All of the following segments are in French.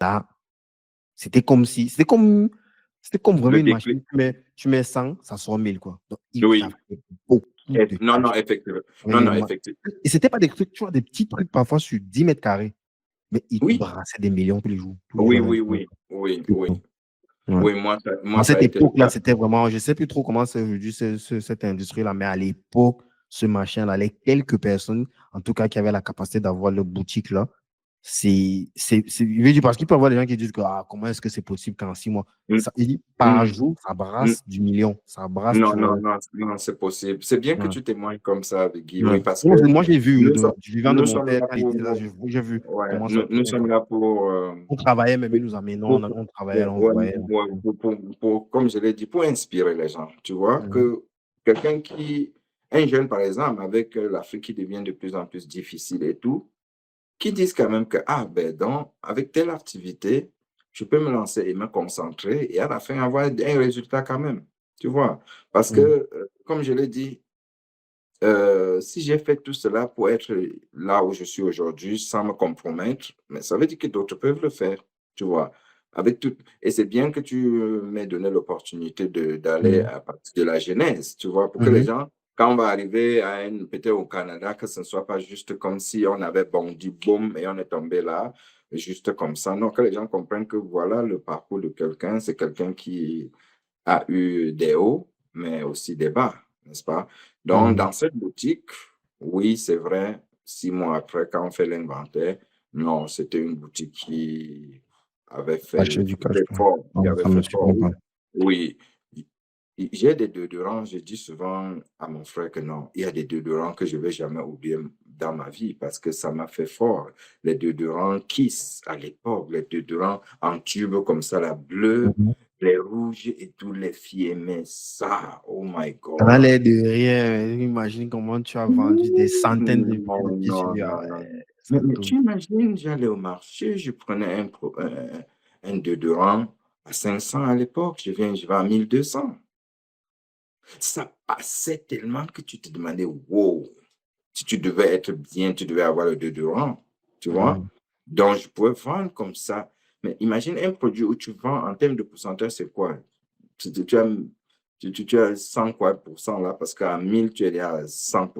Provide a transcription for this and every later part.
Là, c'était comme vraiment Le une machine. déclic. Tu mets 100, ça sort 1000, quoi. Donc, ça Oui. fait beaucoup de Non, non, cash. effectivement. Non, non, Vraiment. effectivement. Et c'était pas des trucs, tu vois, des petits trucs parfois sur 10 mètres carrés. Mais ils Oui, brassaient des millions tous les jours. Tous les oui, jours, oui, 21. oui, oui, Tout le oui. temps. Ouais. Oui, À moi, ça cette a été le époque-là, cas. c'était vraiment, je sais plus trop comment c'est aujourd'hui cette industrie-là, mais à l'époque, ce machin-là, les quelques personnes, en tout cas, qui avaient la capacité d'avoir leur boutique là, je veux dire, parce qu'il peut y avoir des gens qui disent que, comment est-ce que c'est possible qu'en 6 mois, Mm, il dit, par mm, jour, ça mm. brasse du million, ça brasse, tu Non, vois. non, non, non, c'est possible. C'est bien que Ouais, tu témoignes comme ça, Guy, ouais. oui, parce que Moi, j'ai vu, nous sommes, du vivant de nous mon sommes père, là quand il disait ça, pour, j'ai vu ouais, comment ça nous tournait, sommes quoi. là pour, On travaillait, même, ils nous amenaient, pour, on travaillait, ouais, là, on ouais, voyait. ouais, comme je l'ai dit, pour inspirer les gens. Tu vois, Mhm. que quelqu'un un jeune, par exemple, avec l'Afrique qui devient de plus en plus difficile et tout, qui disent quand même que, ben, donc, avec telle activité, je peux me lancer et me concentrer et à la fin avoir un résultat quand même. Tu vois, parce que, Mhm. comme je l'ai dit, si j'ai fait tout cela pour être là où je suis aujourd'hui sans me compromettre, mais ça veut dire que d'autres peuvent le faire, tu vois. Avec tout, et c'est bien que tu m'aies donné l'opportunité d'aller Mhm. à partir de la genèse, tu vois, pour que les Mhm. gens, quand on va arriver peut-être au Canada, que ce ne soit pas juste comme si on avait bondi, boum, et on est tombé là, juste comme ça. Non, que les gens comprennent que voilà le parcours de quelqu'un, c'est quelqu'un qui a eu des hauts, mais aussi des bas, n'est-ce pas? Donc, Mhm. dans cette boutique, oui, c'est vrai, 6 mois après, quand on fait l'inventaire, non, c'était une boutique qui avait Acheter du cash, fait quoi. fort, qui Non, avait ça me fait fort, surprend pas. oui. Oui, j'ai des déodorants, je dis souvent à mon frère que non, il y a des déodorants que je ne vais jamais oublier dans ma vie parce que ça m'a fait fort. Les déodorants Kiss à l'époque, les déodorants en tube comme ça, la bleue, Mhm. les rouges et tous les filles aimaient ça. Oh my Ça n'a God. l'air de rien. Imagine comment tu as vendu des centaines de milliers de Non, pièces. non, non, non. Ça Mais tourne. tu imagines, j'allais au marché, je prenais un déodorant à 500 à l'époque, je vais à 1200. Ça passait tellement que tu te demandais, wow, si tu devais être bien, tu devais avoir le déodorant, tu vois? Mhm. Donc, je pouvais vendre comme ça. Mais imagine un produit où tu vends en termes de pourcentage, c'est quoi? Tu as, tu as 100 quoi, pour cent là, parce qu'à 1000 tu es à 100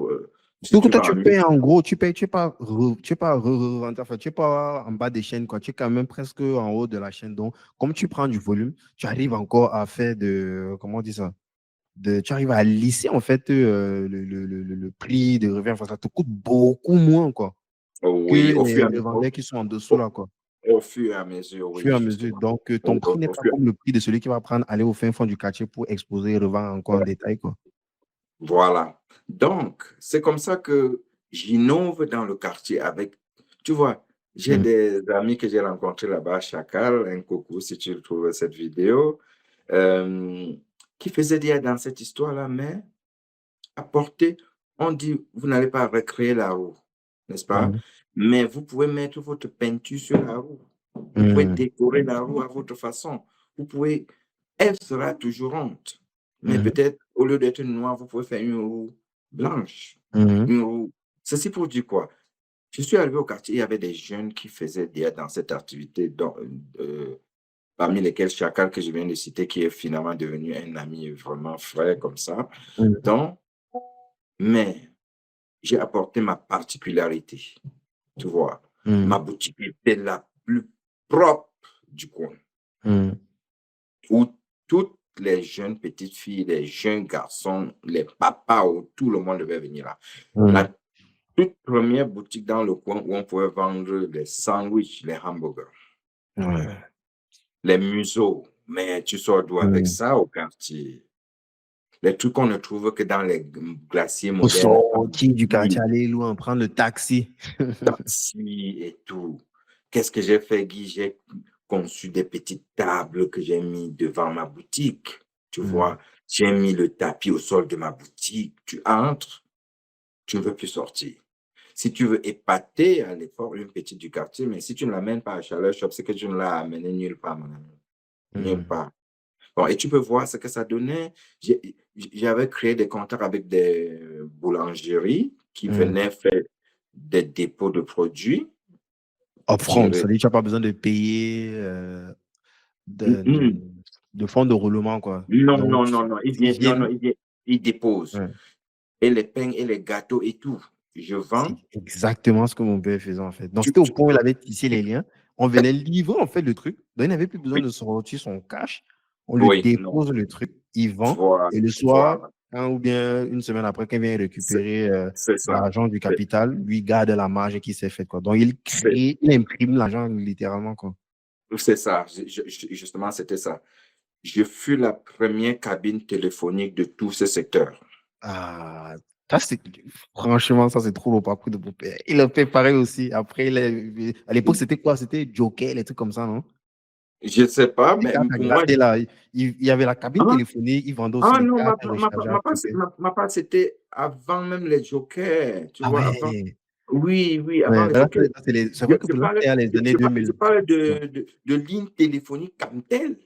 si Surtout que tu toi, vends tu à 1000. payes en gros, tu es pas, tu es pas enfin, tu es pas en bas des chaînes, quoi. Tu es quand même presque en haut de la chaîne. Donc, comme tu prends du volume, tu arrives encore à faire comment on dit ça? Tu arrives à lisser, en fait, le prix de revient. Enfin, ça te coûte beaucoup moins, quoi, que Oui, les revendeurs qui sont en dessous, au, là, quoi. au fur et à mesure, Au fur oui, et à mesure. justement. Donc, ton Au, prix n'est au pas fur, comme le prix de celui qui va prendre, aller au fin fond du quartier pour exposer et revendre encore en détail, quoi. voilà. Donc, c'est comme ça que j'innove dans le quartier avec, tu vois, j'ai Mhm. des amis que j'ai rencontrés là-bas à Chacal, un coucou si tu trouves cette vidéo, euh, qui faisaient dire dans cette histoire-là, mais apporter, on dit, vous n'allez pas recréer la roue, n'est-ce pas? Mhm. Mais vous pouvez mettre votre peinture sur la roue. Vous pouvez Mhm. décorer la roue à votre façon. Vous pouvez, elle sera toujours ronde. Mais Mhm. peut-être, au lieu d'être noire, vous pouvez faire une roue blanche. Mhm. Une roue. Ceci pour dire quoi? Je suis arrivé au quartier, il y avait des jeunes qui faisaient déjà dans cette activité, parmi lesquels Chacal, que je viens de citer, qui est finalement devenu un ami vraiment frère comme ça. Mhm. Donc, mais j'ai apporté ma particularité, tu vois. Ma Mhm. boutique était la plus propre du coin, Mhm. où toutes les jeunes petites filles, les jeunes garçons, les papas, où tout le monde devait venir là. Mhm. La toute première boutique dans le coin où on pouvait vendre les sandwichs, les hamburgers, Ouais. les museaux. Mais tu sors d'où avec Mhm. ça au quartier? Les trucs qu'on ne trouve que dans les glaciers Faut modernes, en sortir du quartier, ville. aller loin, prendre le taxi. Taxi et tout. Qu'est-ce que j'ai fait, Guy? J'ai conçu des petites tables que j'ai mis devant ma boutique. Tu Mhm. vois, j'ai mis le tapis au sol de ma boutique. Tu entres, tu ne veux plus sortir. Si tu veux épater à l'effort une petite du quartier, mais si tu ne l'amènes pas à Chaleur Shop, c'est que tu ne l'as amené nulle part, mon ami. Nulle Mhm. part. Bon, et tu peux voir ce que ça donnait. J'avais créé des contacts avec des boulangeries qui Mhm. venaient faire des dépôts de produits. Upfront, gérer. c'est-à-dire que tu n'as pas besoin de payer de, de, Mhm. de fonds de roulement, quoi. Non, Donc, non, non, non. ils Non, viennent. il vient, il dépose. Ouais. Et les pains et les gâteaux et tout. Je C'est vends. exactement ce que mon père faisait, en fait. Donc, Tu, c'était au tu- point où il avait tissé les liens. On venait livrer, en fait, le truc. Donc, il n'avait plus besoin de sortir son cash. On lui oui, non. dépose le truc, il vend. Voilà, Et le soir, voilà. un ou bien une semaine après, quand il vient C'est récupérer c'est ça. l'argent du C'est capital, lui garde la marge qui s'est faite, quoi. Donc, il c'est- crée, il imprime l'argent littéralement, quoi. c'est ça. Justement, c'était ça. Je fus la première cabine téléphonique de tous ces secteurs. Ah, ça, franchement, ça, c'est trop le parcours de mon père. Il a fait pareil aussi. Après, à l'époque, c'était quoi? C'était Joker, les trucs comme ça, non? Je ne sais pas, Les mais cartes à pour moi, gratter, là. Il y avait la cabine ah, téléphonique, ils vendaient aussi les non, cartes rechargeables. ma part, c'était avant même les jokers, tu Ah vois, avant. ouais. Oui, oui, avant Ouais, les là, jokers. c'est vrai que là, c'était à les années Je 2000. parle de lignes téléphoniques Intel.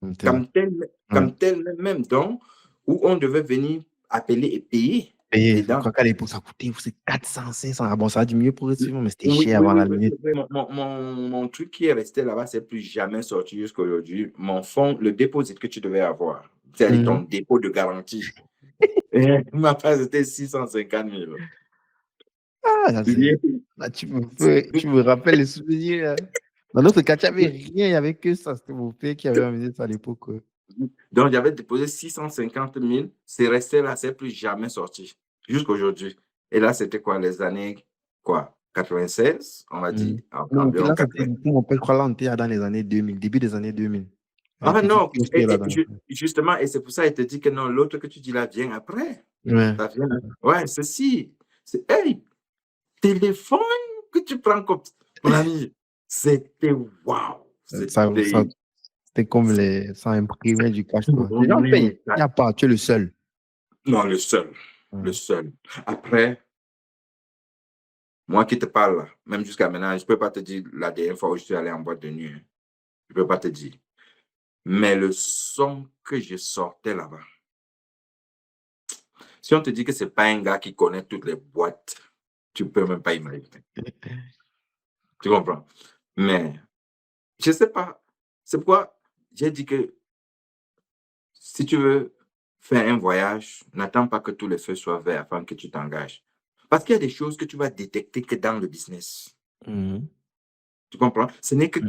Ouais. comme tel même, donc, où on devait venir appeler et payer Et je dedans. crois qu'à l'époque, ça coûtait 400, 500. Ah bon, ça a diminué progressivement, mais c'était Oui, cher oui, avant oui, la oui, limite. oui, oui. Mon truc qui est resté là-bas, c'est plus jamais sorti jusqu'à aujourd'hui. Mon fonds, le dépôt que tu devais avoir, c'est-à-dire ton Mhm. dépôt de garantie. Et ma part, c'était 650 000. Ah, là, tu me rappelles les souvenirs, hein. Dans notre cas, il n'y avait rien, il n'y avait que ça. C'était mon père qui avait amené ça à l'époque, quoi. Donc, j'avais déposé 650 000. C'est resté là, c'est plus jamais sorti jusqu'à aujourd'hui. Et là, c'était quoi, les années, quoi, 96, on va dire, Mhm. environ Là, c'était 80. pour mon père, je crois, là, on était dans les années 2000, début des années 2000. Un Ah petit non, kiosque là-dedans. justement, et c'est pour ça qu'il te dit que non, l'autre que tu dis là vient après. Ouais. Ça vient, ouais, ceci. C'est, hey, téléphone que tu prends comme premier. C'était waouh. C'était. C'était comme ça imprimait du cash, quoi. Les gens Mais, payent. Il n'y a pas, tu es le seul. non, le seul. Le Ouais. seul. Après, moi qui te parle, là, même jusqu'à maintenant, je ne peux pas te dire la dernière fois où je suis allé en boîte de nuit, hein. Je ne peux pas te dire. Mais le son que je sortais là-bas, si on te dit que ce n'est pas un gars qui connaît toutes les boîtes, tu ne peux même pas imaginer. Tu comprends? Mais je ne sais pas. C'est pourquoi j'ai dit que si tu veux faire un voyage, n'attends pas que tous les feux soient verts afin que tu t'engages. Parce qu'il y a des choses que tu vas détecter que dans le business. Mhm. Tu comprends? Ce n'est que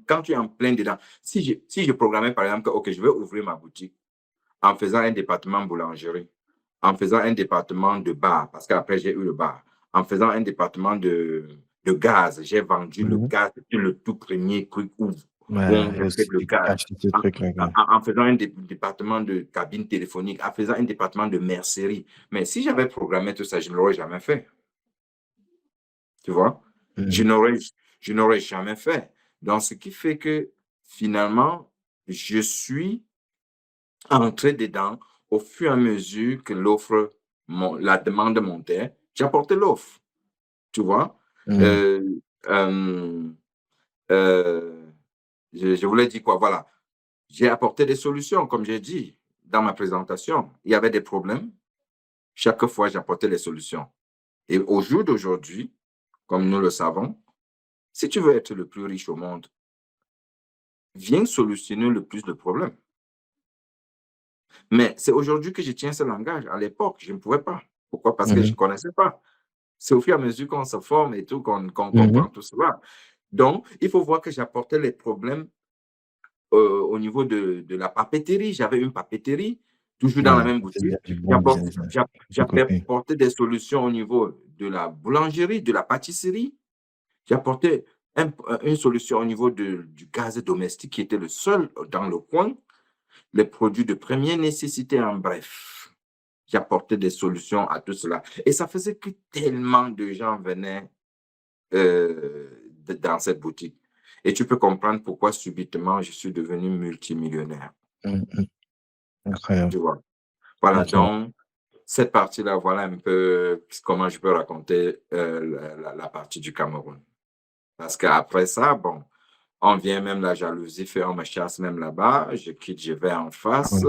quand tu es en plein dedans. Si je programmais, par exemple, que OK, je vais ouvrir ma boutique en faisant un département boulangerie, en faisant un département de bar, parce qu'après, j'ai eu le bar, en faisant un département de gaz, j'ai vendu le Mhm. gaz, c'était le tout premier truc où on Ouais, il y a achète aussi le du gaz. cash, ce truc-là, quoi. En faisant un département de cabine téléphonique, en faisant un département de mercerie. Mais si j'avais programmé tout ça, je ne l'aurais jamais fait. Tu vois? Je Mhm. n'aurais, je n'aurais jamais fait. Donc, ce qui fait que finalement, je suis entré dedans au fur et à mesure que la demande montait. J'apportais l'offre, tu vois? Mhm. Euh, euh, euh, je voulais dire quoi? Voilà. J'ai apporté des solutions, comme j'ai dit dans ma présentation. Il y avait des problèmes. Chaque fois, j'apportais des solutions. Et au jour d'aujourd'hui, comme nous le savons, si tu veux être le plus riche au monde, viens solutionner le plus de problèmes. Mais c'est aujourd'hui que je tiens ce langage. À l'époque, je ne pouvais pas. Pourquoi? Parce que je ne Mhm. connaissais pas. C'est au fur et à mesure qu'on se forme et tout, qu'on Mhm. comprend tout cela. Donc, il faut voir que j'apportais les problèmes au niveau de la papeterie. J'avais une papeterie, toujours dans la Ouais, même c'est déjà boutique. du bon business, hein, de côté. J'apportais des solutions au niveau de la boulangerie, de la pâtisserie. J'apportais une solution au niveau du gaz domestique qui était le seul dans le coin, les produits de première nécessité en bref. J'apportais des solutions à tout cela. Et ça faisait que tellement de gens venaient dans cette boutique. Et tu peux comprendre pourquoi subitement je suis devenu multimillionnaire. Mhm. Incroyable. Tu vois. Voilà, Incroyable. donc cette partie-là, voilà un peu comment je peux raconter la partie du Cameroun. Parce qu'après ça, bon, on vient même la jalousie, fait, on me chasse même là-bas, je quitte, je vais en Ouais. face.